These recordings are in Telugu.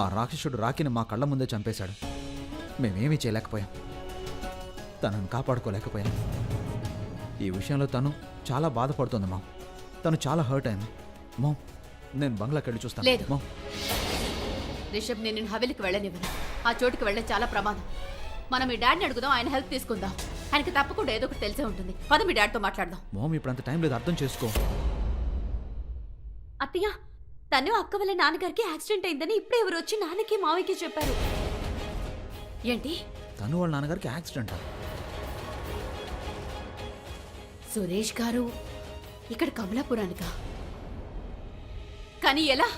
ఆ రాక్షసుడు రాకిని మా కళ్ళ ముందే చంపేశాడు. మేమేమీ చేయలేకపోయాం, తనను కాపాడుకోలేకపోయాం. ఈ విషయంలో తను చాలా బాధపడుతుంది మామ్. తను చాలా హర్ట్ అయింది మామ్. నేను బంగ్లాకి వెళ్ళి చూస్తాను. లేదు మామ్. రిషబ్, నేను హవెలికి వెళ్ళనివ్వను. ఆ చోటుకి వెళ్ళే చాలా ప్రమాదం. మనం మీ డాడీని అడుగుదాం, ఆయన హెల్ప్ తీసుకుందాం. ఆయనకి తప్పకుండా ఏదో ఒకటి తెలిసే ఉంటుంది. పద మీ డాడీతో మాట్లాడదాం. మామ్, ఇప్పుడు అంత టైం లేదు, అర్థం చేసుకో. అత్తయ్య, తను అక్క వల్ల నాన్నగారికి యాక్సిడెంట్ అయిందని ఇప్పుడే ఎవరు వచ్చి నాన్నకి మావయ్యకి చెప్పారు. ఏంటి? తను వాళ్ళ నాన్నగారికి యాక్సిడెంట్. సురేష్ గారు ఇక్కడ కమలాపురానికా? కానీ ఎలా?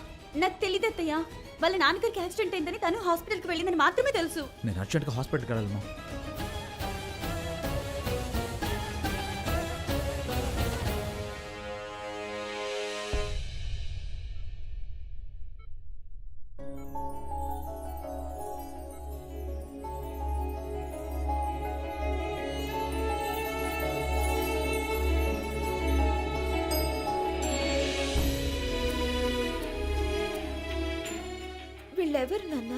నాకు తెలియదు అత్తయ్య. వాళ్ళ నాన్నగారికి యాక్సిడెంట్ అయిందని తను హాస్పిటల్కి వెళ్ళిందని మాత్రమే తెలుసు. నేను అర్జెంట్గా హాస్పిటల్కి వెళ్ళాలి మామ్. వీళ్ళెవరు నాన్న?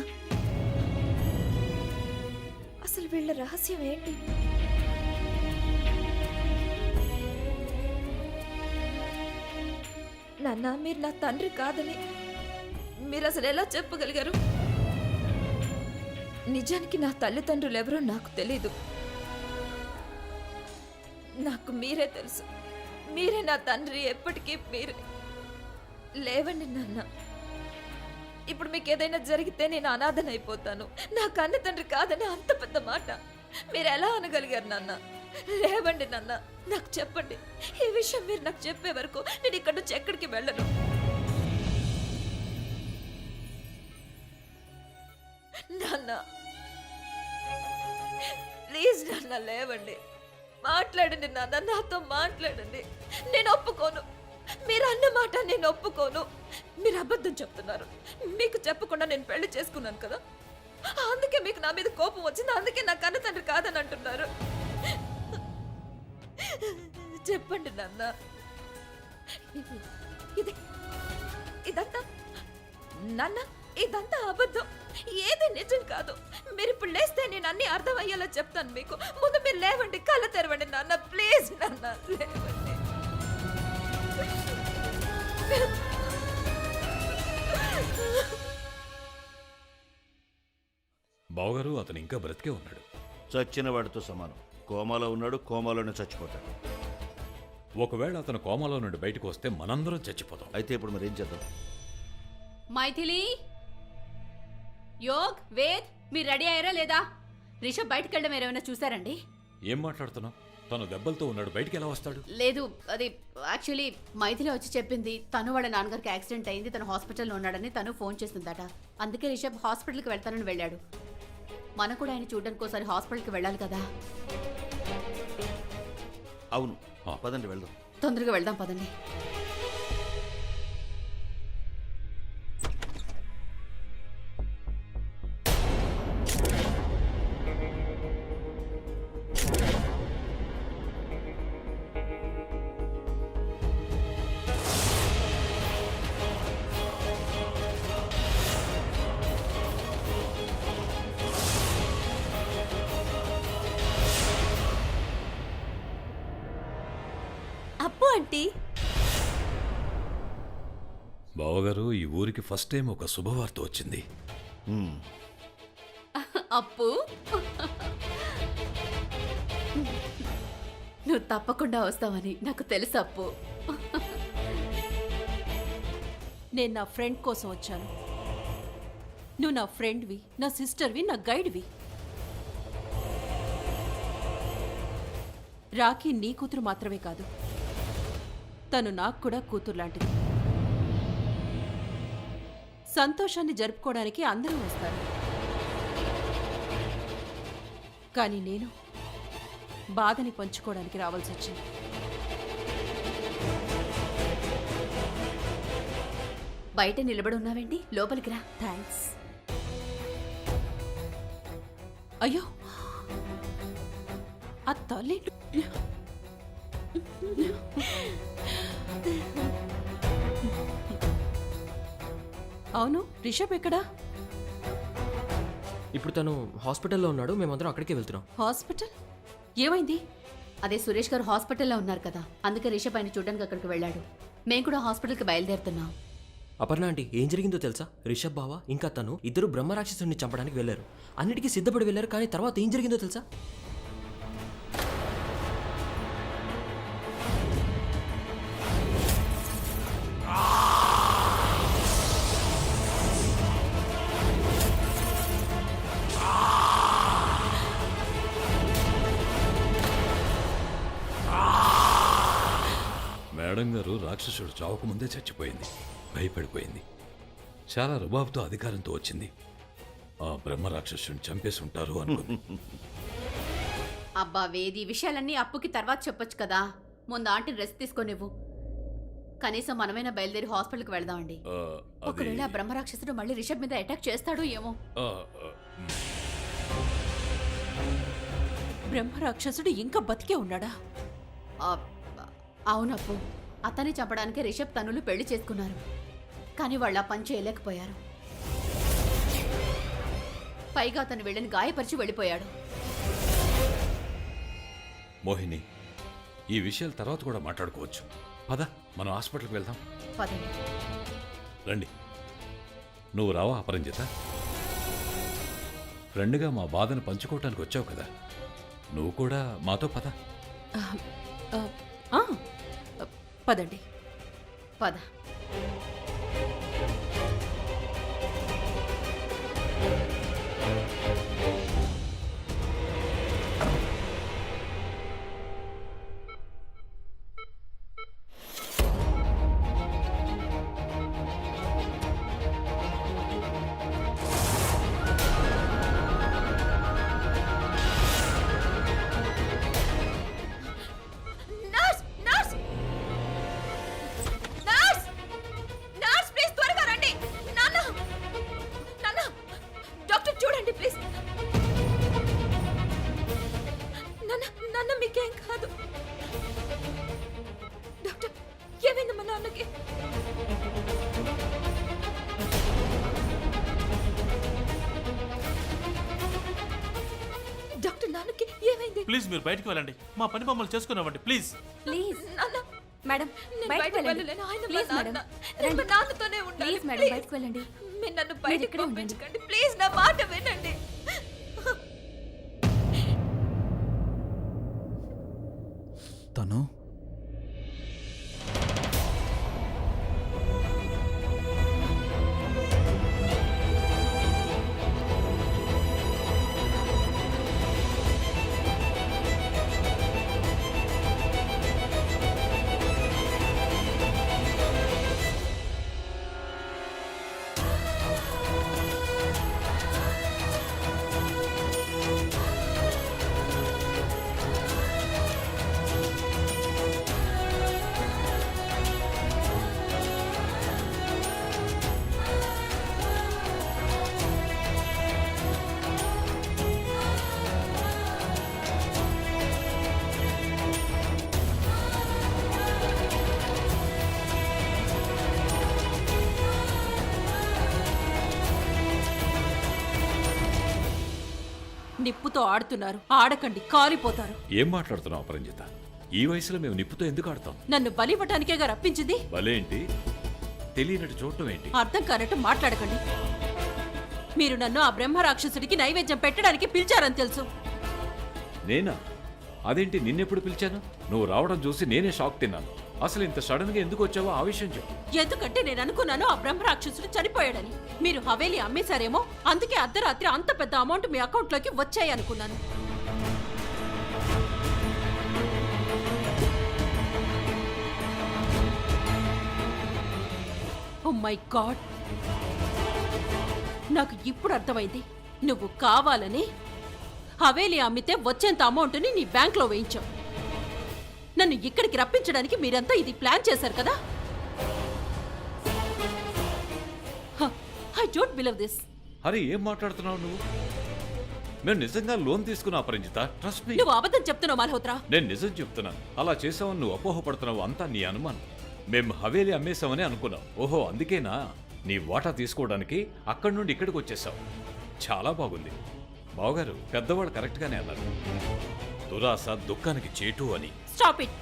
అసలు వీళ్ళ రహస్యం ఏంటి? నాన్న, మీరు నా తండ్రి కాదని మీరు అసలు ఎలా చెప్పగలిగారు? నిజానికి నా తల్లిదండ్రులు ఎవరో నాకు తెలీదు. నాకు మీరే తెలుసు. మీరే నా తండ్రి, ఎప్పటికీ మీరే. లేవండి నాన్న. ఇప్పుడు మీకు ఏదైనా జరిగితే నేను అనాథనైపోతాను. నా కన్న తండ్రి కాదని అంత పెద్ద మాట మీరు ఎలా అనగలిగారు నాన్న? లేవండి నాన్న, నాకు చెప్పండి. ఈ విషయం మీరు నాకు చెప్పే వరకు నేను ఇక్కడ నుంచి ఎక్కడికి వెళ్ళను. నాన్న ప్లీజ్ నాన్న, లేవండి. మాట్లాడండి నాన్న, నాతో మాట్లాడండి. నేను ఒప్పుకోను. మీరు అన్న మాట నేను ఒప్పుకోను. మీరు అబద్ధం చెప్తున్నారు. మీకు చెప్పకుండా నేను పెళ్లి చేసుకున్నాను కదా, అందుకే మీకు నా మీద కోపం వచ్చింది. అందుకే నా కన్న తండ్రి కాదని అంటున్నారు. చెప్పండి నాన్న. ఇదంతా నాన్న, ఇదంతా అబద్ధం. ఏది నిజం కాదు. మీరు ఇప్పుడు లేస్తే నేను అన్ని అర్థమయ్యేలా చెప్తాను మీకు. ముందు మీరు లేవండి, కళ్ళ తెరవండి నాన్న. ప్లీజ్ నాన్న, లేవండి. బావగారు, అతను ఇంకా బ్రతికే ఉన్నాడు. చచ్చిన వాడితో సమానం. కోమాలో ఉన్నాడు, కోమాలోనే చచ్చిపోతాడు. ఒకవేళ అతను కోమాలో నుండి బయటకు వస్తే మనందరం చచ్చిపోతాం. అయితే ఇప్పుడు మరి ఏం చేద్దాం? మైథిలి, యోగ్, వేద్, మీరు రెడీ అయ్యారా లేదా? రిషబ్ బయటకు వెళ్ళడం ఏమైనా చూసారండి? ఏం మాట్లాడుతున్నావు? తను దెబ్బలతో ఉన్నాడు, బయటికి ఎలా వస్తాడు? లేదు, అది యాక్చువల్లీ మైథిలి వచ్చి చెప్పింది. తను వాళ్ళ నాన్నగారికి యాక్సిడెంట్ అయింది, తను హాస్పిటల్లో ఉన్నాడని తను ఫోన్ చేస్తుందట. అందుకే రిషబ్ హాస్పిటల్కి వెళ్తానని వెళ్ళాడు. మనం కూడా ఆయన చూడడానికి ఒకసారి హాస్పిటల్కి వెళ్ళాలి కదా. అవును, పదండి వెళ్దాం. తొందరగా వెళ్దాం, పదండి. అప్పు ఆంటీ, బావగారు, ఈ ఊరికి ఫస్ట్ టైం ఒక శుభవార్త వచ్చింది. అప్పు, నువ్వు తప్పకుండా వస్తావని నాకు తెలుసు అప్పు. నేను నా ఫ్రెండ్ కోసం వచ్చాను. నువ్వు నా ఫ్రెండ్వి, నా సిస్టర్వి, నా గైడ్వి. రాఖీ నీ కూతురు మాత్రమే కాదు, తను నాకు కూడా కూతురు లాంటిది. సంతోషాన్ని జరుపుకోవడానికి అందరూ వస్తారు, కానీ నేను బాధని పంచుకోవడానికి రావాల్సి వచ్చింది. బయట నిలబడి ఉన్నావేంటి? లోపలికి రా. థ్యాంక్స్. అయ్యో, ఆ తల్లి. అవును, రిషబ్ ఎక్కడా? ఇప్పుడు తను హాస్పిటల్లో ఉన్నాడు, మేమందరం అక్కడికే వెళ్తున్నాం. హాస్పిటల్ ఏమైంది? అదే సురేష్ గారు హాస్పిటల్లో ఉన్నారు కదా, అందుకే రిషబ్ ఆయన చూడడానికి అక్కడికి వెళ్ళాడు. మేము కూడా హాస్పిటల్కి బయలుదేరుతున్నాం. అపర్ణ ఆంటీ, ఏం జరిగిందో తెలుసా? రిషబ్ బావ ఇంకా తను ఇద్దరు బ్రహ్మరాక్షసుని చంపడానికి వెళ్ళారు. అన్నిటికీ సిద్ధపడి వెళ్ళారు, కానీ తర్వాత ఏం జరిగిందో తెలుసా? మేడం గారు రాక్షసుడు చావకముందే చచ్చిపోయింది. భయపడిపోయింది. చాలా రుబాబుతో అధికారంతో వచ్చింది. ఆ బ్రహ్మ రాక్షసుని చంపేసి ఉంటారు అనుకుంది. అబ్బా వేది, ఈ విషయాలన్నీ అప్పుకి తర్వాత చెప్పొచ్చు కదా. ముందు ఆంటీని రెస్ట్ తీసుకొనివ్వు. కనీసం మనమైనా బయలుదేరి హాస్పిటల్కి వెళ్దామండి. ఒకవేళ ఆ బ్రహ్మరాక్షసుడు మళ్ళీ రిషబ్ మీద అటాక్ చేస్తాడో ఏమో. బ్రహ్మరాక్షసుడు ఇంకా బతికే ఉన్నాడా? ఆ, అవునప్పు, అతన్ని చంపడానికే రిషబ్ తనులు పెళ్లి చేసుకున్నారు. కానీ వాళ్ళు ఆ పని చేయలేకపోయారు. పైగా అతను వెళ్ళని గాయపరిచి వెళ్ళిపోయాడు. మోహిని, ఈ విషయాల తర్వాత కూడా మాట్లాడుకోవచ్చు. పద, మనం హాస్పిటల్కి వెళ్దాం. పదండి. రండి. నువ్వు రావా అపరంజిత? ఫ్రెండ్గా మా బాధను పంచుకోవటానికి వచ్చావు కదా, నువ్వు కూడా మాతో పద. ఆ, ఆ, పదండి. పద. Nurse nurse nurse nurse please త్వరగా రండి. నాన్న నాన్న, డాక్టర్ చూడండి ప్లీజ్. నాన్న నాన్న, మీకేం కాదు. డాక్టర్, ఏమైంది మా నాన్నకి? డాక్టర్, నాన్నకి ఏమైంది? ప్లీజ్ మీరు బయటికి వెళ్ళండి. మా పని మమ్మల్ని చేసుకున్నామండి ప్లీజ్. ప్లీజ్ నాన్న, మేడం, నేను బయటకు బయటకు వెళ్ళండి. వెళ్ళలేను. ఆయన మా ప్లీజ్ నాన్న. మేడం, నేను మా రండి. నాన్నతోనే ఉండాలి. Please madam, please. బయటకు వెళ్ళండి. మీరు నన్ను బయటకు ఇక్కడే ఉండండి. పంపించకండి. ప్లీజ్ నా మాట వినండి. తను నిప్పుతో ఆడుతున్నారు, ఆడకండి, కాలిపోతారు. ఏం మాట్లాడుతున్నావు అపరంజిత? ఈ వయసులో మేము నిప్పుతో ఎందుకు ఆడతాం? నన్ను బలివ్వటానికేగా రప్పించింది. భలేంటి, తెలియనట్టు చూడటం ఏంటి? అర్థం కానట్టు మాట్లాడకండి. మీరు నన్ను ఆ బ్రహ్మ రాక్షసుడికి నైవేద్యం పెట్టడానికి పిలిచారని తెలుసు. నేనా? అదేంటి, నిన్నెప్పుడు పిలిచాను? నువ్వు రావడం చూసి నేనే షాక్ తిన్నాను. అసలు ఇంత సడన్ గా ఎందుకు వచ్చావో ఆ విషయం చెప్పు. ఎందుకంటే నేను అనుకున్నాను ఆ బ్రహ్మ రాక్షసుడు చనిపోయాడని. మీరు హవేలి అమ్మేశారేమో, అందుకే అర్ధరాత్రి అంత పెద్ద అమౌంట్ మీ అకౌంట్లోకి వచ్చాయి అనుకున్నాను. ఓ మై గాడ్, నాకు ఇప్పుడు అర్థమైంది. నువ్వు కావాలని హవేలి అమ్మితే వచ్చేంత అమౌంట్ని నీ బ్యాంక్లో వేయించావు. నన్ను ఇక్కడికి రప్పించడానికి మీరంతా ఇది ప్లాన్ చేశారు కదా. I don't believe this. Hari, ఏం మాట్లాడుతున్నావు నువ్వు? మేము నిజంగా లోన్ తీసుకున్నా అపరంజిత, ట్రస్ట్ మీ. నువ్వు అబద్ధం చెప్తున్నావు మల్హోత్రా. నేను నిజం చెప్తున్నాను. అలా చేసావని నువ్వు అపోహపడుతున్నావు, అంతా నీ అనుమానం. మేము హవేలి అమ్మేశామని అనుకున్నావు. ఓహో, అందుకేనా నీ వాటా తీసుకోవడానికి అక్కడి నుండి ఇక్కడికి వచ్చేసావు? చాలా బాగుంది. బావగారు పెద్దవాళ్ళు కరెక్ట్గానే అన్నారు. దురాశ దుఃఖానికి చేటు అని. Stop it.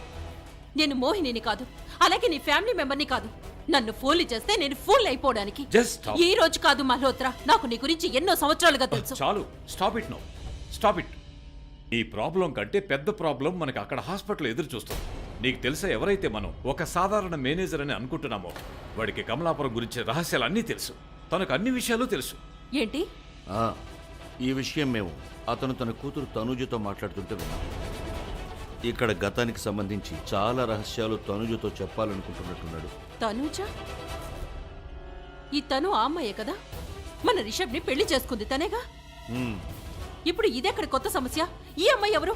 నేను మోహినిని కాదు, అలాగే నీ ఫ్యామిలీ మెంబర్ని కాదు. నన్ను ఫూల్ చేస్తే నేను ఫూల్ అయిపోవడానికి. Just stop. ఈ రోజు కాదు మల్హోత్రా, నాకు నీ గురించి ఎన్నో సంవత్సరాలుగా తెలుసు. చాలు, stop it no, stop it. ఈ ప్రాబ్లం కంటే పెద్ద ప్రాబ్లం మనకి అక్కడ హాస్పిటల్ ఎదురు చూస్తుంది. నీకు తెలుసా, ఎవరైతే మనం ఒక సాధారణ మేనేజర్ అని అనుకుంటున్నామో వాడికి కమలాపురం గురించి రహస్యాలు అన్నీ తెలుసు. తనకు అన్ని విషయాలు తెలుసు. ఏంటి? ఆ, ఈ విషయం మేము అతను తన కూతురు తనుజతో మాట్లాడుతుంటే విన్నాం. ఇక్కడ గతానికి సంబంధించి చాలా రహస్యాలు తనుజతో చెప్పాలనుకుంటున్నట్టున్నాడు. తనూజ? ఈ తను ఆ అమ్మాయే కదా మన రిషబ్ని పెళ్లి చేసుకుంది తనేగా. హ్మ్. ఇప్పుడు ఇదెక్కడ కొత్త సమస్య? ఈ అమ్మాయి ఎవరు?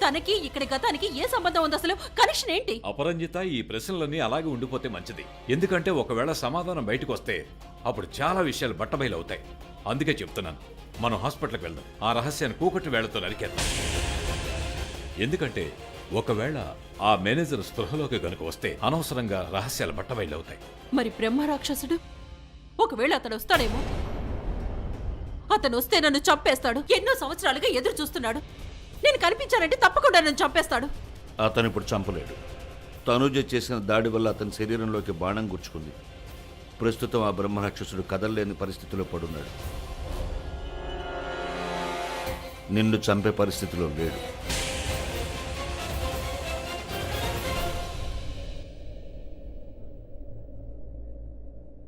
తనకి ఇక్కడ గతానికి ఏ సంబంధం ఉంది అసలు? కనెక్షన్ ఏంటి? అపరంజిత, ఈ ప్రశ్నలన్నీ అలాగే ఉండిపోతే మంచిది. ఎందుకంటే ఒకవేళ సమాధానం బయటకు వస్తే అప్పుడు చాలా విషయాలు బట్టబయలవుతాయి. అందుకే చెప్తున్నాను, మనం హాస్పిటల్కి వెళ్దాం. ఆ రహస్యాన్ని కూకటి వేళ్లతో నరికేద్దాం. ఎందుకంటే ఒకవేళ ఆ మేనేజర్ స్పృహలోకి గనుక వస్తే అనవసరంగా రహస్యాలు బట్టబయలవుతాయి. మరి బ్రహ్మ రాక్షసుడు ఒకవేళ అతను వస్తాడేమో. అతను వస్తే నన్ను చంపేస్తాడు. ఎన్నో సంవత్సరాలుగా ఎదురు చూస్తున్నాడు. నేను కనిపించానంటే తప్పకుండా నన్ను చంపేస్తాడు. అతను ఇప్పుడు చంపలేడు. తనుజ చేసిన దాడి వల్ల అతని శరీరంలోకి బాణం గుచ్చుకుంది. ప్రస్తుతం ఆ బ్రహ్మరాక్షసుడు కదలలేని పరిస్థితిలో పడున్నాడు. నిన్ను చంపే పరిస్థితిలో లేడు.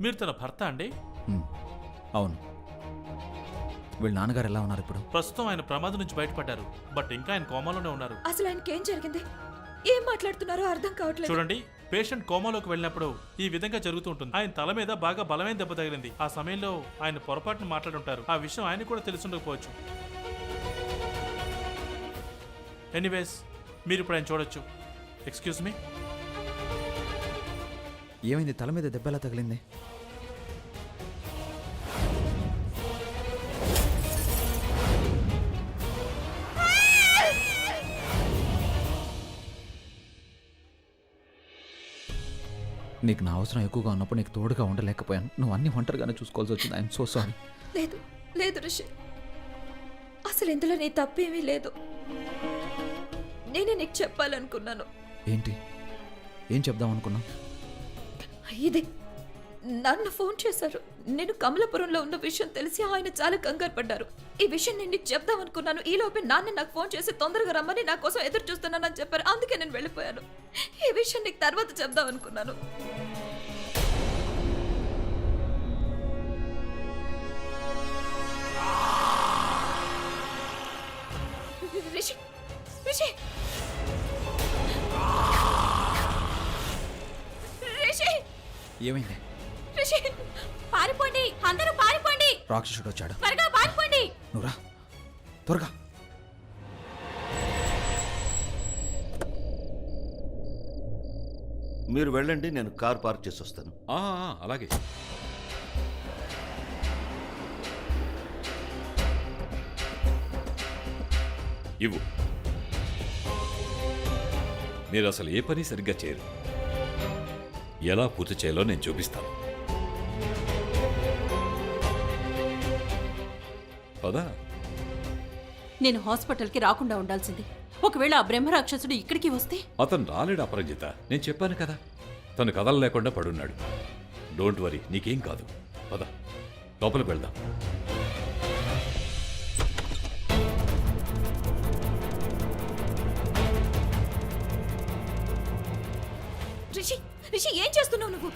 మీరు తన భర్త అండి? హ్మ్. అవును. వీళ్ళ నాన్నగారు ఎలా ఉన్నారు ఇప్పుడు? ప్రస్తుతం ఆయన ప్రమాదం నుంచి బయటపడ్డారు, బట్ ఇంకా ఆయన కోమాలోనే ఉన్నారు. అసలు ఆయనకి ఏం జరిగింది? ఏం మాట్లాడుతున్నారో అర్థం కావట్లేదు. చూడండి, పేషెంట్ కోమాలోకి వెళ్ళినప్పుడు ఈ విధంగా జరుగుతూ ఉంటుంది. ఆయన తల మీద బాగా బలమైన దెబ్బ తగిలింది. ఆ సమయంలో ఆయన పొరపాటున మాట్లాడుంటారు. ఆ విషయం ఆయన కూడా తెలుసుండకపోవచ్చు. ఎనీవేస్, మీరు ఇప్పుడు ఆయన చూడొచ్చు. Excuse me. ఏమైంది? తల మీద దెబ్బ ఎలా తగిలింది? నీకు నా అవసరం ఎక్కువగా ఉన్నప్పుడు నీకు తోడుగా ఉండలేకపోయాను. నువ్వు అన్ని ఒంటరిగానే చూసుకోవాల్సి వచ్చింది. I'm so sorry. లేదు లేదు రిషి, అసలు ఇందులో నీ తప్పేమీ లేదు. నేనే నీకు చెప్పాలనుకున్నాను. ఏంటి? ఏం చెప్దాం అనుకున్నావు? ఇది నన్ను ఫోన్ చేశారు. నేను కమలాపురంలో ఉన్న విషయం తెలిసి ఆయన చాలా కంగారు పడ్డారు. ఈ విషయం నేను నీకు చెప్దాం అనుకున్నాను. ఈ లోపే నాన్న నాకు ఫోన్ చేసి తొందరగా రమ్మని నా కోసం ఎదురు చూస్తున్నానని చెప్పారు. అందుకే నేను వెళ్ళిపోయాను. ఈ విషయం నీకు తర్వాత చెప్దాం అనుకున్నాను. రిషి, రిషి, రిషి, ఏమైంది? రిషి, పారిపోండి, అందరూ పారిపోండి, రాక్షసుడు వచ్చాడు. త్వరగా పారిపోండి. నువ్వు రా, త్వరగా. మీరు వెళ్ళండి, నేను కార్ పార్క్ చేసి వస్తాను. అలాగే. ఇవ్వు. మీరు అసలు ఏ పని సరిగ్గా చేయరు. ఎలా పూర్తి చేయాలో నేను చూపిస్తాను. పదా. నేను హాస్పిటల్కి రాకుండా ఉండాల్సింది. ఒకవేళ ఆ బ్రహ్మరాక్షసుడు ఇక్కడికి వస్తే? అతను రాలేడు అపరంజిత. నేను చెప్పాను కదా, తను కథలు లేకుండా పడున్నాడు. డోంట్ వరీ, నీకేం కాదు. పద, లోపలికి వెళ్దాం. రిషి, రిషి, ఏం చేస్తున్నావు నువ్వు?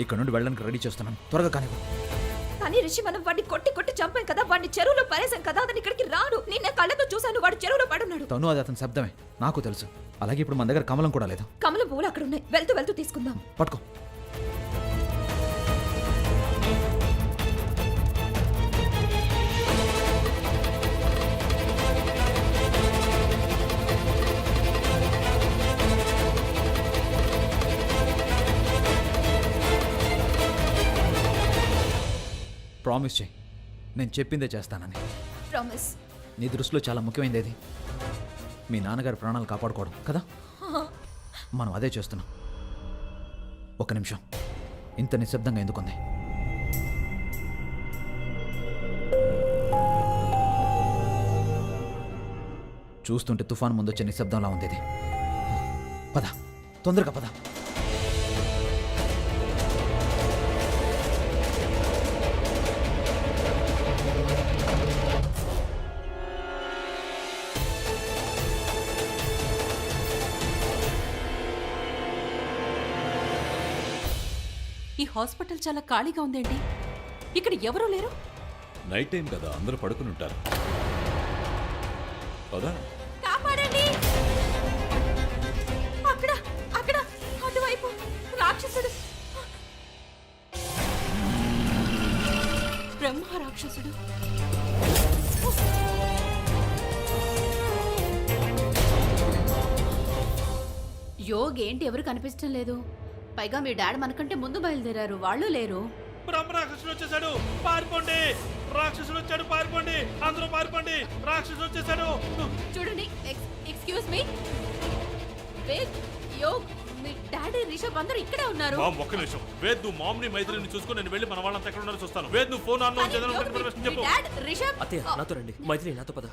ఇక్కడ నుండి వెళ్ళడానికి రెడీ చేస్తున్నాను. త్వరగా కానివ్వు. కానీ రిషి, మనం వాడిని కొట్టి కొట్టి చంపాం కదా, వాడిని చెరువులో పరేసాం కదా, అతను ఇక్కడికి రాడు. నిన్న కళ్ళతో చూశాను, వాడు చెరువులో పడున్నాడు. తను అది అతని శబ్దమే, నాకు తెలుసు. అలాగే ఇప్పుడు మన దగ్గర కమలం కూడా లేదు. కమలం పువ్వులు అక్కడ ఉన్నాయి, వెళ్తూ వెళ్తూ తీసుకుందాం. పట్టుకో. ప్రామిస్ చేయి, నేను చెప్పిందే చేస్తానని. ప్రామిస్. నీ దృష్టిలో చాలా ముఖ్యమైనది అది మీ నాన్నగారి ప్రాణాలు కాపాడుకోవడం కదా. మనం అదే చేస్తున్నాం. ఒక నిమిషం, ఇంత నిశ్శబ్దంగా ఎందుకుంది? చూస్తుంటే తుఫాన్ ముందొచ్చే నిశ్శబ్దంలా ఉంది ఇది. పద, తొందరగా పద. ఈ హాస్పిటల్ చాలా ఖాళీగా ఉందేంటి? ఇక్కడ ఎవరూ లేరు. నైట్ టైం కదా, అందరూ పడుకుని ఉంటారు. పదా కాపాడండి! అక్కడ అక్కడ అటువైపు రాక్షసుడు, బ్రహ్మ రాక్షసుడు. యోగ్ ఏంటి ఎవరు కనిపించడం లేదు. పైగా మీ డాడ్ మనకంటే ముందు బయలుదేరారు, వాళ్ళు లేరు. బ్రహ్మ రాక్షసుడు వచ్చేసాడు, పారిపోండి! రాక్షసుడు వచ్చాడు, పారిపోండి! అందరూ పారిపోండి! రాక్షసుడు వచ్చేసాడు! చూడండి, ఎక్స్క్యూజ్ మీ, వేద్, యోగ్, మీ డాడీ, రిషబ్ అందరూ ఇక్కడే ఉన్నారు. మామ్, ఒక్క నిమిషం. వేద్, నువ్వు మామ్ని మైత్రిని చూసుకుని నేను వెళ్ళి మన వాళ్ళంతా ఎక్కడ ఉన్నారో చూస్తాను. వేద్, నువ్వు ఫోన్ ఆన్ కానీ చేద్దాం, యోగ్, ఇన్ఫర్మేషన్ మీ చెప్పు. డాడ్, రిషబ్, అత్తయ్య నాతో రండి. మైథిలి నాతో పద.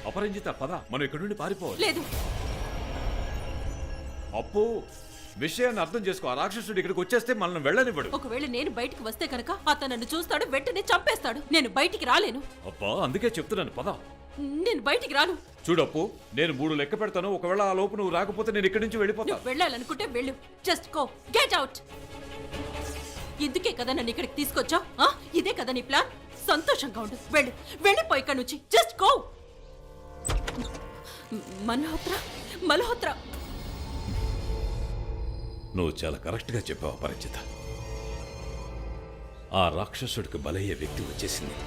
అపరంజిత, పద, మనం ఇక్కడ నుండి పారిపోవాలి. లేదు, అప్పు, విషయాన్ని అర్థం చేసుకో. ఆ రాక్షసుడు ఇక్కడికి వచ్చేస్తే మనల్ని వెళ్ళనివ్వడు. ఒకవేళ నేను బయటికి వస్తే కనుక అతను నన్ను చూస్తాడు, వెంటనే చంపేస్తాడు. నేను బయటికి రాలేను. అబ్బా, అందుకే చెప్తున్నాను, పద. నేను బయటికి రాను. చూడప్పు, నేను 3 లెక్క పెడతాను. ఒకవేళ ఆ లోపు నువ్వు రాకపోతే నేను ఇక్కడి నుంచి వెళ్ళిపోతాను. నువ్వు వెళ్ళాలనుకుంటే వెళ్ళు. Just go, get out. ఇందుకే కదా నన్ను ఇక్కడికి తీసుకొచ్చావు. ఇదే కదా నీ ప్లాన్? సంతోషంగా ఉండు. వెళ్ళు, వెళ్ళిపో ఇక్కడి నుంచి. Just go. మల్హోత్రా, మల్హోత్రా. నువ్వు చాలా కరెక్ట్గా చెప్పావు అపరంజిత. ఆ రాక్షసుడికి బలయ్యే వ్యక్తి వచ్చేసింది.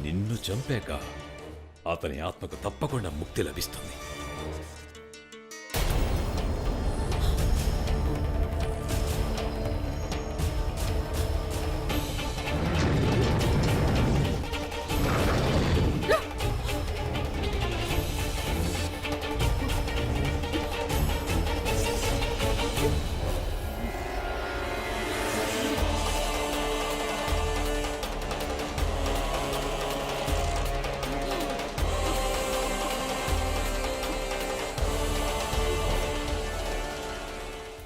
నిన్ను చంపాక అతని ఆత్మకు తప్పకుండా ముక్తి లభిస్తుంది.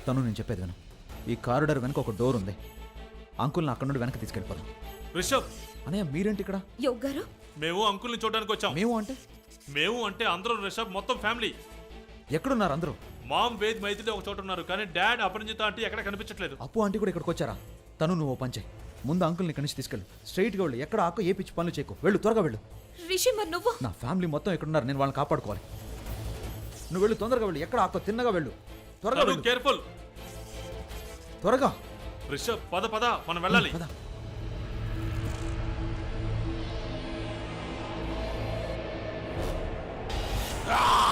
తను నేను చెప్పేది విను. ఈ కారిడార్ వెనక ఒక డోర్ ఉంది. అంకుల్ని అక్కడ నుండి వెనక్కి తీసుకెళ్ళిపోదాం. రిషబ్, అనయ్య, మీరేంటి ఇక్కడ? యోగ్ గారు, మేము అంకుల్ని చూడడానికి వచ్చాం. మేము అంటే అందరూ రిషబ్, మొత్తం ఫ్యామిలీ. ఎక్కడున్నారు అందరూ? మామ్, వేద్, మైత్రి ఒక చోట ఉన్నారు, కానీ డాడ్, అపరంజిత ఆంటీ ఎక్కడ కనిపించట్లేదు. అప్పు ఆంటీ కూడా ఇక్కడికి వచ్చారా? తను నువ్వు పంచే ముందు అంకుల్ని ఇక్కడి నుంచి తీసుకెళ్ళు. స్ట్రైట్గా వెళ్ళు. ఎక్కడ ఆకు ఏ పిచ్చి పనులు చేయకు. వెళ్ళు, త్వరగా వెళ్ళు. రిషి, మరి నువ్వు? నా ఫ్యామిలీ మొత్తం ఇక్కడున్నారు. నేను వాళ్ళని కాపాడుకోవాలి. నువ్వు వెళ్ళు, తొందరగా వెళ్ళు. ఎక్కడ ఆకు తిన్నగా వెళ్ళు. త్వరగా వెళ్ళు. కేర్ఫుల్. త్వరగా. రిషబ్, పద పద, మనం వెళ్ళాలి. పద. ఆ!